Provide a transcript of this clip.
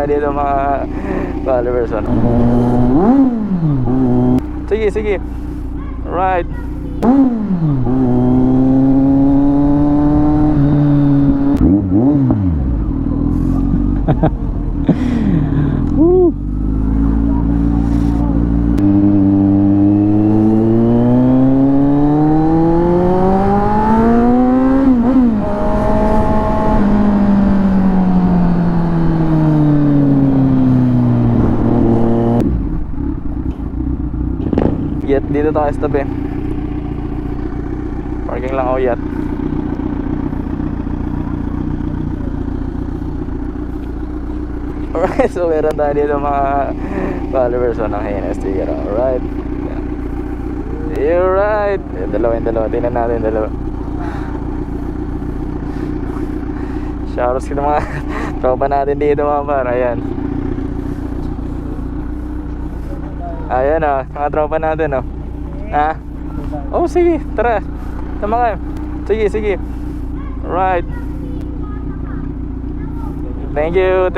tayo dito mga followers, ano. Sige, sige. Right. Woo. Yat, dito tayo sa tabi. Parking lang ako, yat. Alright, so meron tayo dito mga followers ng Hina sticker. Alright. You're right. Yung dalawa. Tingnan natin yung dalawa. Shoutouts kita mga tropa natin dito mga par. Ayan. Ayan o, mga tropa natin o. Ha? Oh, sige, tara. Tama kayo. Sige, sige. Right. Thank you.